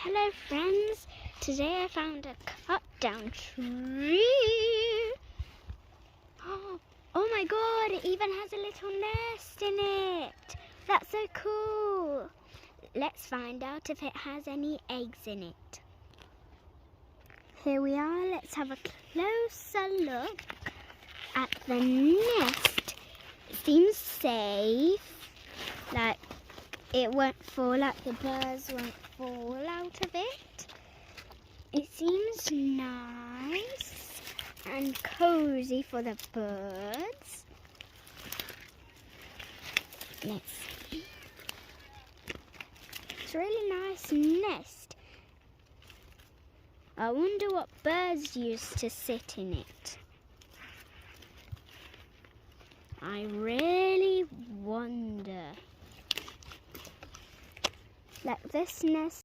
Hello friends, today I found a cut down tree. Oh my god, it even has a little nest in it. That's so cool. Let's find out if it has any eggs in it. Here we are, let's have a closer look at the nest. It seems safe, like it won't fall, like the birds won't fall out of it. It seems nice and cozy for the birds. Let's see. It's a really nice nest. I wonder what birds used to sit in it. I really wonder. Like this nest